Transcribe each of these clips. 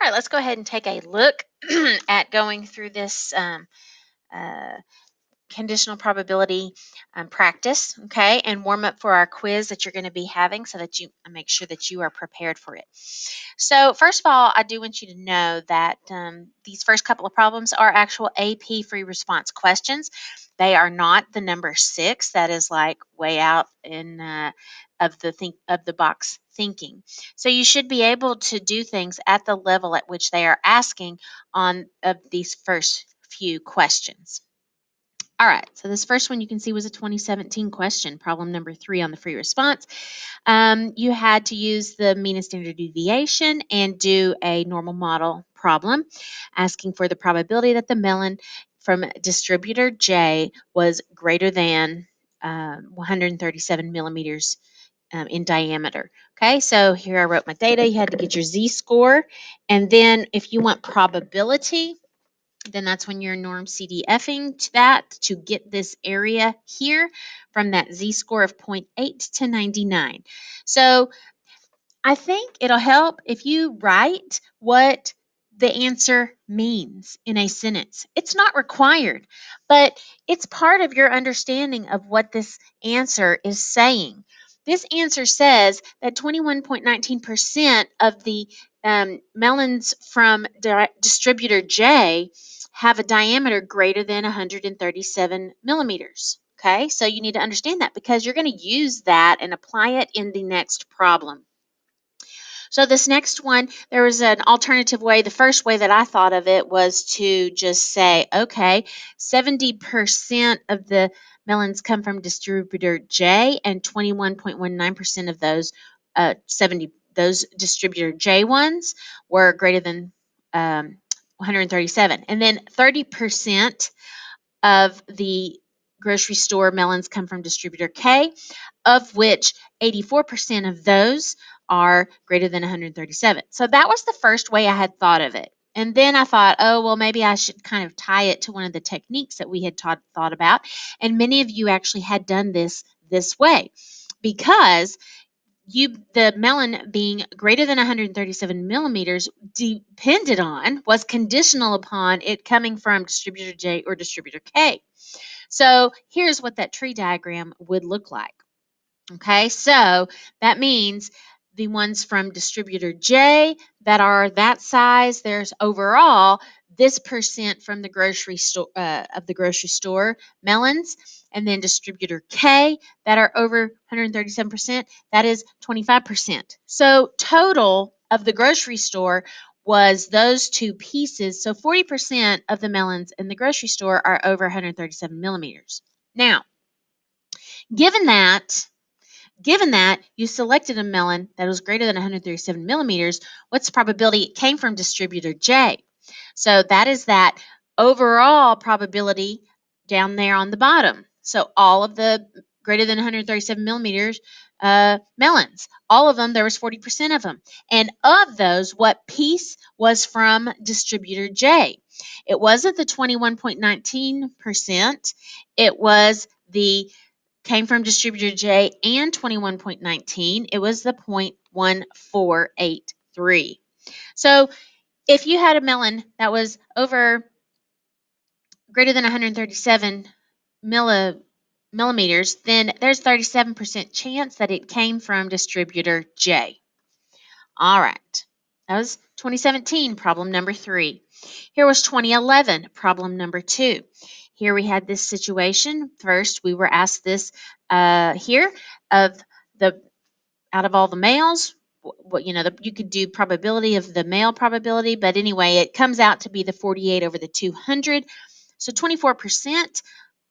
right, let's go ahead and take a look at going through this uh, conditional probability practice, okay, and warm up for our quiz that you're going to be having so that you make sure that you are prepared for it. So, first of all, I do want you to know that these first couple of problems are actual AP free response questions. They are not the number 6 that is like way out in of the box thinking. So you should be able to do things at the level at which they are asking on of these first few questions. All right, so this first one you can see was a 2017 question, problem number 3 on the free response. You had to use the mean and standard deviation and do a normal model problem, asking for the probability that the melon from distributor J was greater than 137 millimeters in diameter. Okay, so here I wrote my data. You had to get your z-score, and then if you want probability, then that's when you're norm CDFing to that to get this area here from that z-score of 0.8 to 99. So I think it'll help if you write what the answer means in a sentence. It's not required, but it's part of your understanding of what this answer is saying. This answer says that 21.19% of the melons from distributor J have a diameter greater than 137 millimeters. Okay, so you need to understand that because you're going to use that and apply it in the next problem. So this next one, there was an alternative way. The first way that I thought of it was to just say, okay, 70% of the melons come from distributor J, and 21.19% of those 70 those distributor J ones were greater than 137, and then 30% of the grocery store melons come from distributor K, of which 84% of those are greater than 137. So that was the first way I had thought of it. And then I thought, oh, well, maybe I should kind of tie it to one of the techniques that we had thought about. And many of you actually had done this way because the melon being greater than 137 millimeters was conditional upon it coming from distributor J or distributor K. So here's what that tree diagram would look like. Okay, so that means the ones from distributor J that are that size, there's overall this percent from the grocery store of the grocery store melons, and then distributor K that are over 137%, that is 25%. So total of the grocery store was those two pieces. So 40% of the melons in the grocery store are over 137 millimeters. Now, given that Given that you selected a melon that was greater than 137 millimeters, what's the probability it came from distributor J? So that is that overall probability down there on the bottom. So all of the greater than 137 millimeters melons, all of them, there was 40% of them. And of those, what piece was from distributor J? It wasn't the 21.19%. It was the came from distributor J and 21.19, it was the 0.1483. So if you had a melon that was greater than 137 millimeters, then there's 37% chance that it came from distributor J. All right. That was 2017, problem number 3. Here was 2011, problem number 2. Here we had this situation. First, we were asked this here of the out of all the males. You could do probability of the male probability, but anyway, it comes out to be the 48 over the 200. So 24%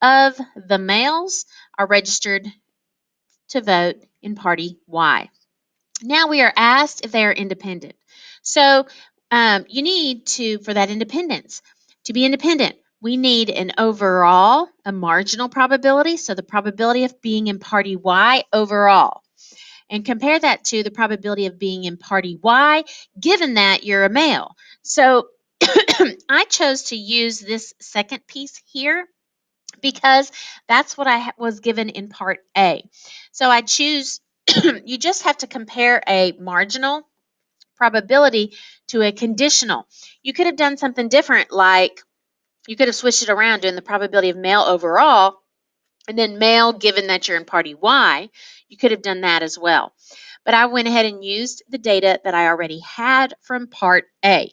of the males are registered to vote in party Y. Now we are asked if they are independent. So you need to, for that independence, to be independent, we need an overall, a marginal probability, so the probability of being in party Y overall. And compare that to the probability of being in party Y, given that you're a male. So I chose to use this second piece here because that's what I was given in part A. So I choose, you just have to compare a marginal probability to a conditional. You could have done something different, like you could have switched it around doing the probability of male overall, and then male given that you're in party Y. You could have done that as well. But I went ahead and used the data that I already had from part A.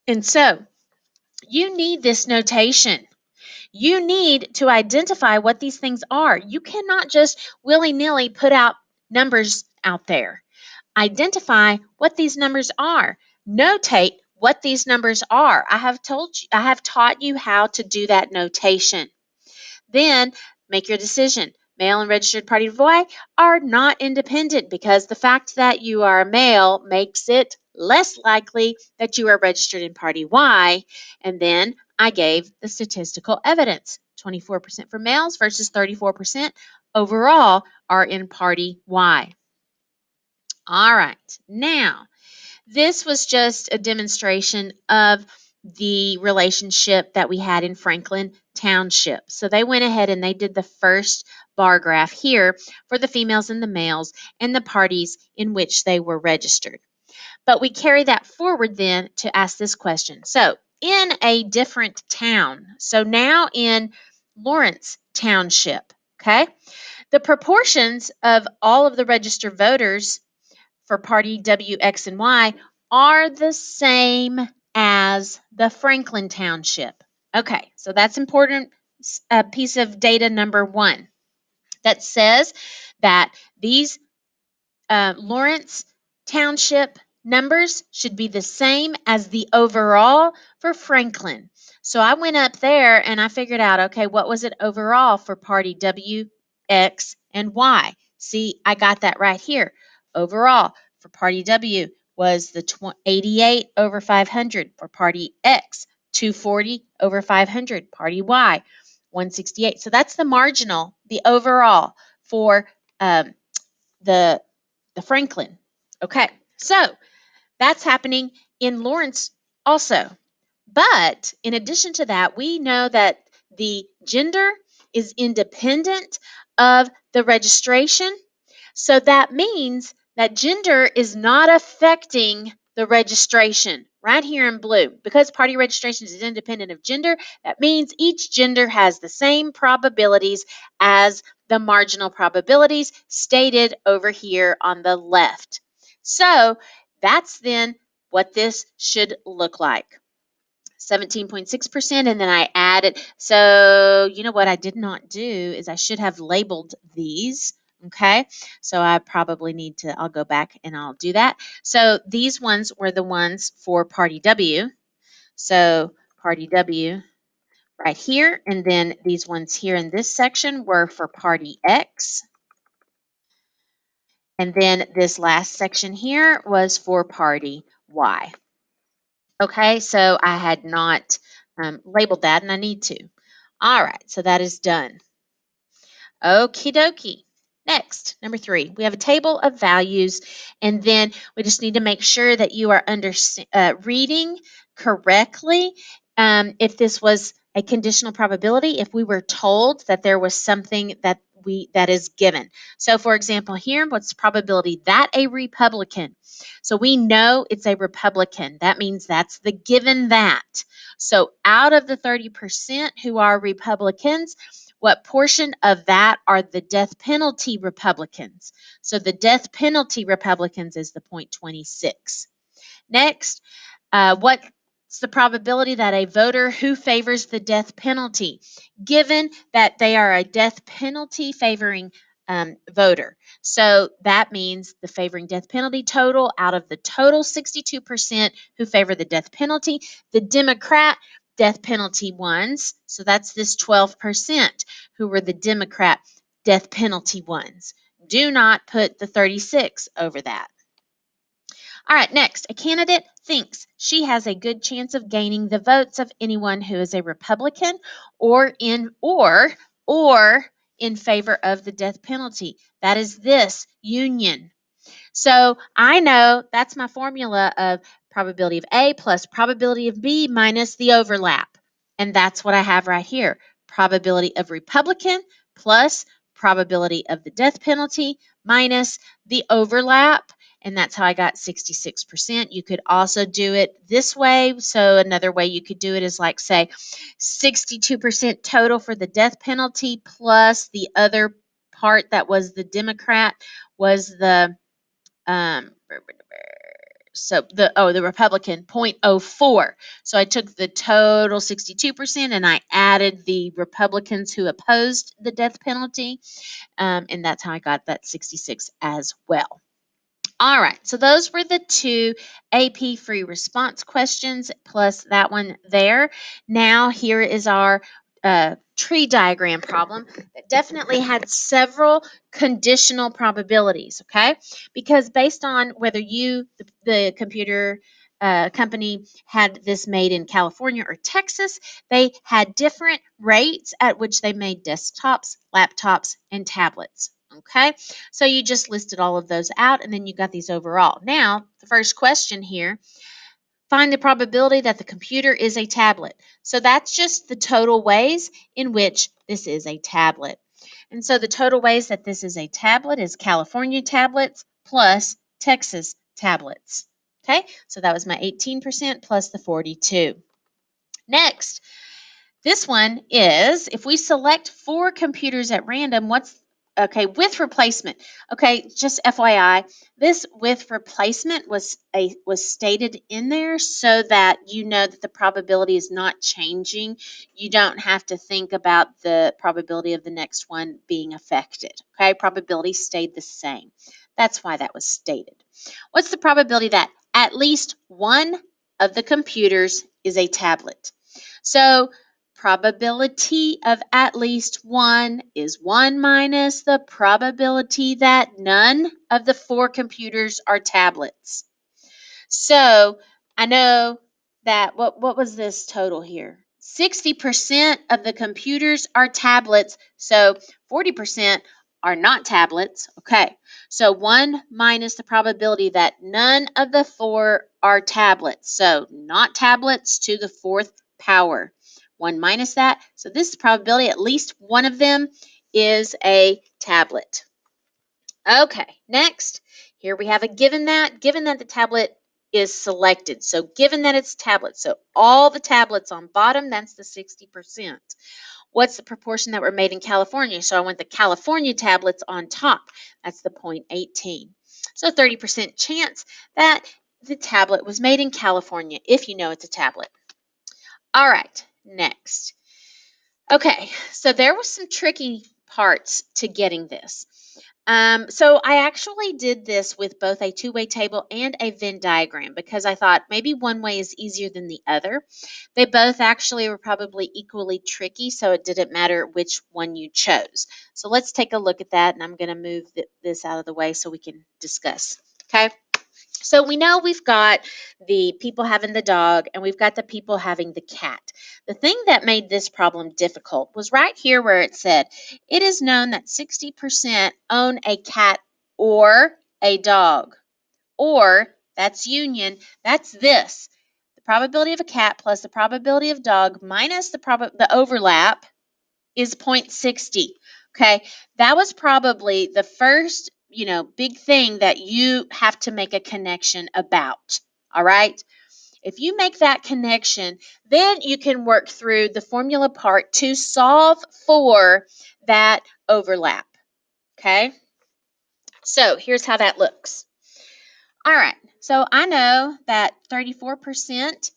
And so you need this notation. You need to identify what these things are. You cannot just willy-nilly put out numbers out there. Identify what these numbers are. Notate what these numbers are. I have taught you how to do that notation. Then make your decision. Male and registered party Y are not independent because the fact that you are a male makes it less likely that you are registered in party Y. And then I gave the statistical evidence. 24% for males versus 34% overall are in party Y. All right. Now, this was just a demonstration of the relationship that we had in Franklin Township. So they went ahead and they did the first bar graph here for the females and the males and the parties in which they were registered. But we carry that forward then to ask this question. So in a different town, so now in Lawrence Township, okay, the proportions of all of the registered voters for party W, X, and Y are the same as the Franklin Township. Okay, so that's important piece of data number one that says that these Lawrence Township numbers should be the same as the overall for Franklin. So I went up there and I figured out, okay, what was it overall for party W, X, and Y? See, I got that right here. Overall for party W was the 88 over 500. For party X, 240 over 500. Party Y, 168. So that's the marginal, the overall for the Franklin. Okay, so that's happening in Lawrence also. But in addition to that, we know that the gender is independent of the registration. So that means that gender is not affecting the registration right here in blue. Because party registration is independent of gender, that means each gender has the same probabilities as the marginal probabilities stated over here on the left. So that's then what this should look like. 17.6%, and then I added. So you know what I did not do is I should have labeled these. Okay, so I probably need to, I'll go back and I'll do that. So these ones were the ones for party W. So party W right here, and then these ones here in this section were for party X. And then this last section here was for party Y. Okay, so I had not labeled that, and I need to. All right, so that is done. Okie dokie. Next, number 3, we have a table of values, and then we just need to make sure that you are reading correctly. If this was a conditional probability, if we were told that there was something that is given. So, for example, here, what's the probability that a Republican? So we know it's a Republican. That means that's the given that. So out of the 30% who are Republicans, what portion of that are the death penalty Republicans? So the death penalty Republicans is the 0.26. Next, what's the probability that a voter who favors the death penalty, given that they are a death penalty favoring voter? So that means the favoring death penalty total out of the total 62% who favor the death penalty, the Democrat death penalty ones, so that's this 12% who were the Democrat death penalty ones. Do not put the 36 over that. All right, next, a candidate thinks she has a good chance of gaining the votes of anyone who is a Republican or in favor of the death penalty. That is this union. So I know that's my formula of probability of A plus probability of B minus the overlap. And that's what I have right here. Probability of Republican plus probability of the death penalty minus the overlap. and that's how I got 66%. You could also do it this way. So another way you could do it is like, say, 62% total for the death penalty plus the other part that was the Democrat was the um, the Republican 0.04. So I took the total 62% and I added the Republicans who opposed the death penalty, and that's how I got that 66 as well. All right, so those were the two AP free response questions plus that one there. Now, here is our tree diagram problem that definitely had several conditional probabilities, okay? Because based on whether the computer company, had this made in California or Texas, they had different rates at which they made desktops, laptops, and tablets, okay? So you just listed all of those out, and then you got these overall. Now, the first question here, find the probability that the computer is a tablet. So that's just the total ways in which this is a tablet. And so the total ways that this is a tablet is California tablets plus Texas tablets. Okay, so that was my 18% plus the 42. Next, this one is if we select 4 computers at random, with replacement. Okay, just FYI, this with replacement was stated in there so that you know that the probability is not changing. You don't have to think about the probability of the next one being affected. Okay, probability stayed the same. That's why that was stated. What's the probability that at least one of the computers is a tablet? So probability of at least one is 1 minus the probability that none of the 4 computers are tablets. So I know that what was this total here? 60% of the computers are tablets, so 40% are not tablets. Okay, so 1 minus the probability that none of the 4 are tablets. So not tablets to the 4th power. 1 minus that. So this is probability at least one of them is a tablet. Okay, next, here we have given that the tablet is selected. So given that it's tablet, so all the tablets on bottom, that's the 60%. What's the proportion that were made in California? So I want the California tablets on top. That's the 0.18. So 30% chance that the tablet was made in California if you know it's a tablet. All right, next. Okay, so there was some tricky parts to getting this. So I actually did this with both a two-way table and a Venn diagram because I thought maybe one way is easier than the other. They both actually were probably equally tricky, so it didn't matter which one you chose. So let's take a look at that, and I'm going to move this out of the way so we can discuss. Okay. So we know we've got the people having the dog and we've got the people having the cat. The thing that made this problem difficult was right here where it said, it is known that 60% own a cat or a dog. Or, that's union, that's this. The probability of a cat plus the probability of dog minus the overlap is 0.60. Okay, that was probably the first, big thing that you have to make a connection about. All right, if you make that connection, then you can work through the formula part to solve for that overlap. Okay, so here's how that looks. All right, so I know that 34%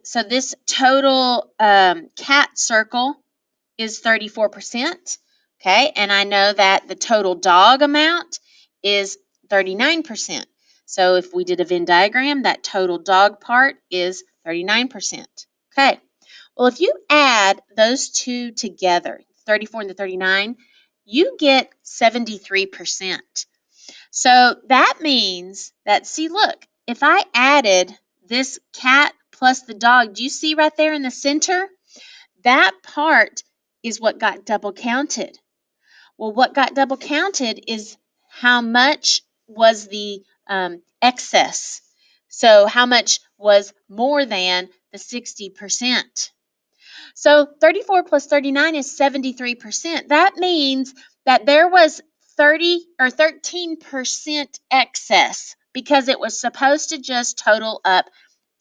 so this total cat circle is 34%. Okay, and I know that the total dog amount is 39%. So if we did a Venn diagram, that total dog part is 39%. Okay, well, if you add those two together, 34 and the 39, you get 73%. So that means that, see, look, if I added this cat plus the dog, do you see right there in the center? That part is what got double counted. Well, what got double counted is how much was the excess. So how much was more than the 60%. So 34 plus 39 is 73%. That means that there was 30 or 13% excess because it was supposed to just total up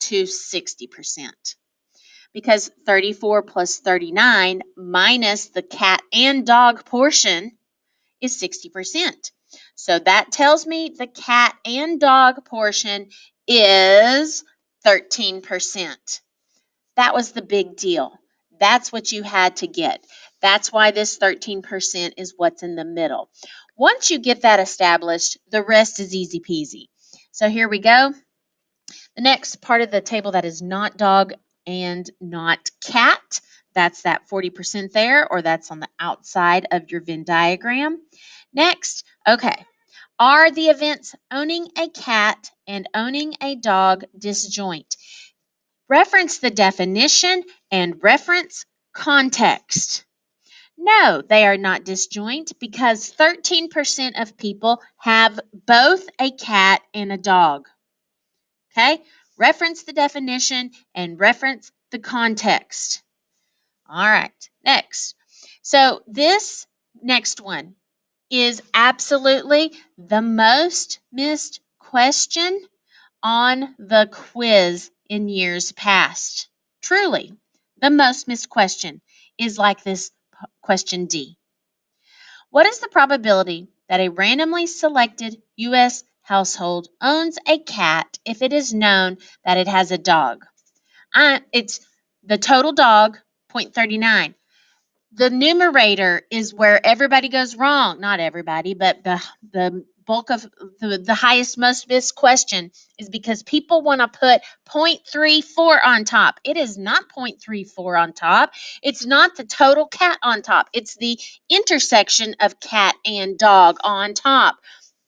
to 60%. Because 34 plus 39 minus the cat and dog portion is 60%. So that tells me the cat and dog portion is 13%. That was the big deal. That's what you had to get. That's why this 13% is what's in the middle. Once you get that established, the rest is easy peasy. So here we go. The next part of the table that is not dog and not cat, that's that 40% there, or that's on the outside of your Venn diagram. Next, okay, are the events owning a cat and owning a dog disjoint? Reference the definition and reference context. No, they are not disjoint because 13% of people have both a cat and a dog. Okay? Reference the definition and reference the context. All right, next. So this next one is absolutely the most missed question on the quiz in years past. Truly, the most missed question is like this question D. What is the probability that a randomly selected U.S. household owns a cat if it is known that it has a dog? It's the total dog, 0.39. The numerator is where everybody goes wrong. Not everybody, but the bulk of the highest, most missed question is because people want to put 0.34 on top. It is not 0.34 on top. It's not the total cat on top. It's the intersection of cat and dog on top.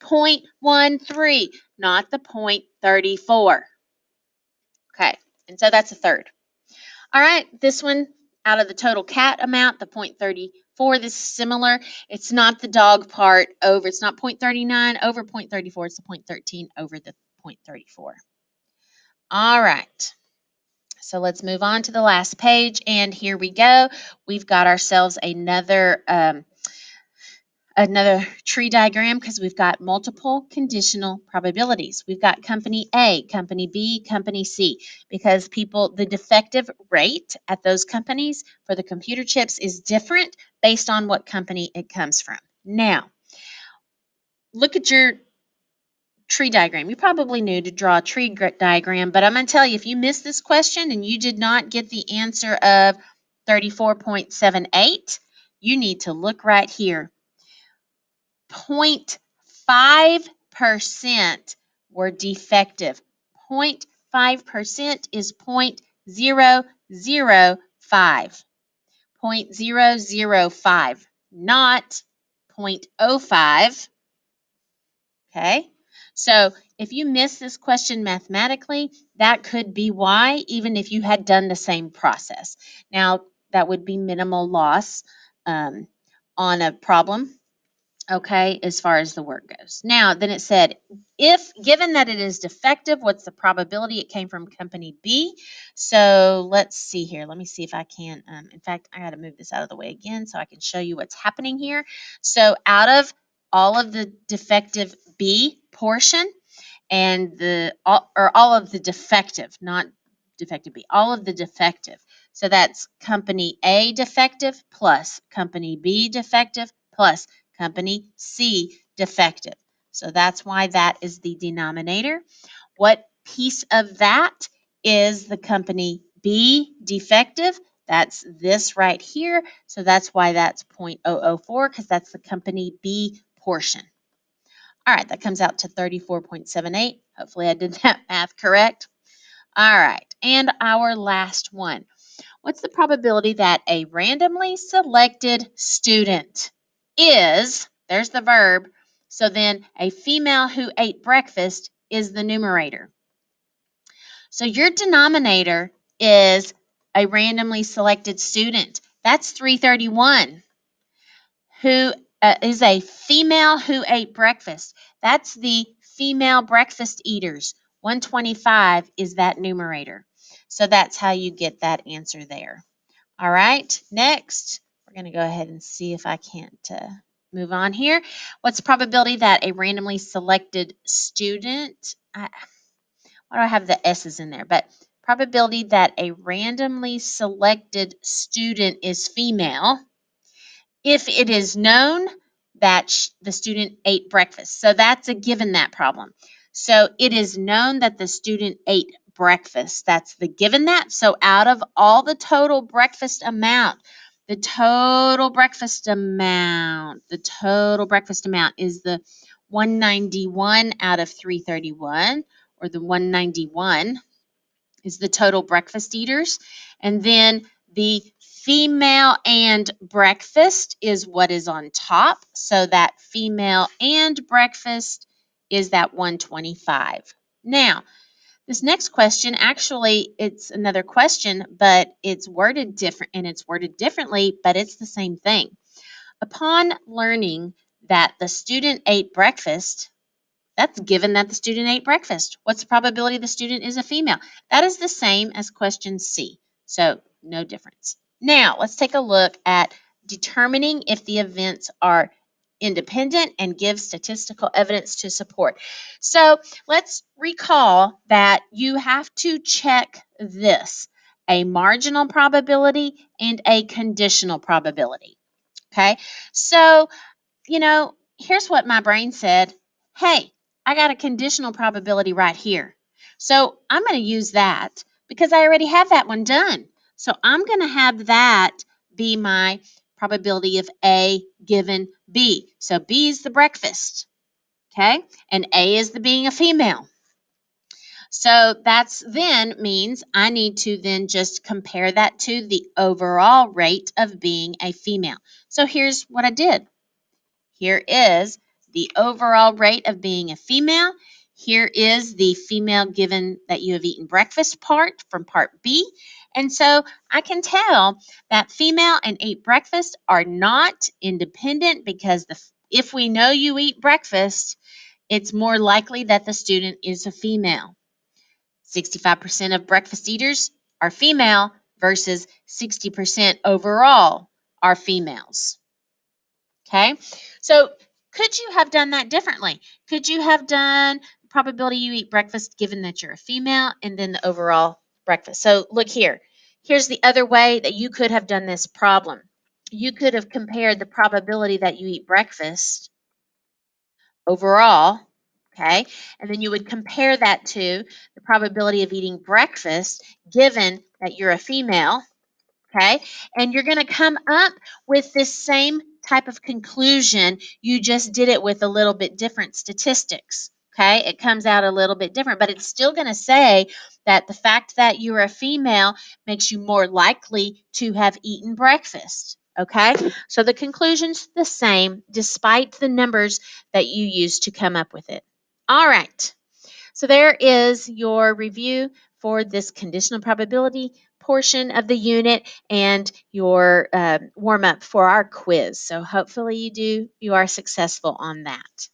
0.13, not the 0.34. Okay, and so that's a third. All right, this one out of the total cat amount, the 0.34, this is similar. It's not the dog part over, it's not 0.39 over 0.34, it's the 0.13 over the 0.34. All right, so let's move on to the last page, and here we go. We've got ourselves another tree diagram because we've got multiple conditional probabilities. We've got company A, company B, company C, because the defective rate at those companies for the computer chips is different based on what company it comes from. Now, look at your tree diagram. You probably knew to draw a tree diagram, but I'm going to tell you, if you missed this question and you did not get the answer of 34.78, you need to look right here. 0.5% were defective. 0.5% is 0.005. 0.005, not 0.05. Okay? So if you miss this question mathematically, that could be why, even if you had done the same process. Now, that would be minimal loss on a problem, okay, as far as the work goes. Now, then it said, if given that it is defective, what's the probability it came from company B? So let's see here. Let me see if I can. In fact, I got to move this out of the way again so I can show you what's happening here. So out of all of the defective B portion and all of the defective, not defective B, all of the defective. So that's company A defective plus company B defective plus company C defective. So that's why that is the denominator. What piece of that is the company B defective? That's this right here. So that's why that's 0.004 because that's the company B portion. All right, that comes out to 34.78. Hopefully I did that math correct. All right, and our last one. What's the probability that a randomly selected student is, there's the verb, so then a female who ate breakfast is the numerator. So your denominator is a randomly selected student. That's 331. Who is a female who ate breakfast. That's the female breakfast eaters. 125 is that numerator. So that's how you get that answer there. All right, next, we're going to go ahead and see if I can't Move on here. What's the probability that a randomly selected student, why do I have the S's in there? But probability that a randomly selected student is female if it is known that the student ate breakfast. So that's a given, that problem. So it is known that the student ate breakfast. That's the given that. So out of all the total breakfast amount, the total breakfast amount is the 191 out of 331, or the 191 is the total breakfast eaters. And then the female and breakfast is what is on top. So that female and breakfast is that 125. Now, this next question, actually, it's another question, but it's worded different, and it's worded differently, but it's the same thing. Upon learning that the student ate breakfast, that's given that the student ate breakfast. What's the probability the student is a female? That is the same as question C. So no difference. Now let's take a look at determining if the events are independent and give statistical evidence to support. So let's recall that you have to check this: a marginal probability and a conditional probability. Okay, so here's what my brain said. Hey, I got a conditional probability right here. So I'm going to use that because I already have that one done. So I'm going to have that be my probability of A given B. So B is the breakfast, okay? And A is the being a female. So that's then means I need to then just compare that to the overall rate of being a female. So here's what I did. Here is the overall rate of being a female. Here is the female given that you have eaten breakfast part from part B. And so I can tell that female and ate breakfast are not independent because if we know you eat breakfast, it's more likely that the student is a female. 65% of breakfast eaters are female versus 60% overall are females. Okay, so could you have done that differently? Could you have done probability you eat breakfast given that you're a female and then the overall breakfast? So look here. Here's the other way that you could have done this problem. You could have compared the probability that you eat breakfast overall, okay, and then you would compare that to the probability of eating breakfast given that you're a female. Okay, and you're going to come up with this same type of conclusion. You just did it with a little bit different statistics. Okay, it comes out a little bit different, but it's still going to say that the fact that you're a female makes you more likely to have eaten breakfast. Okay, so the conclusion's the same despite the numbers that you use to come up with it. All right. So there is your review for this conditional probability portion of the unit and your warm up for our quiz. So hopefully you are successful on that.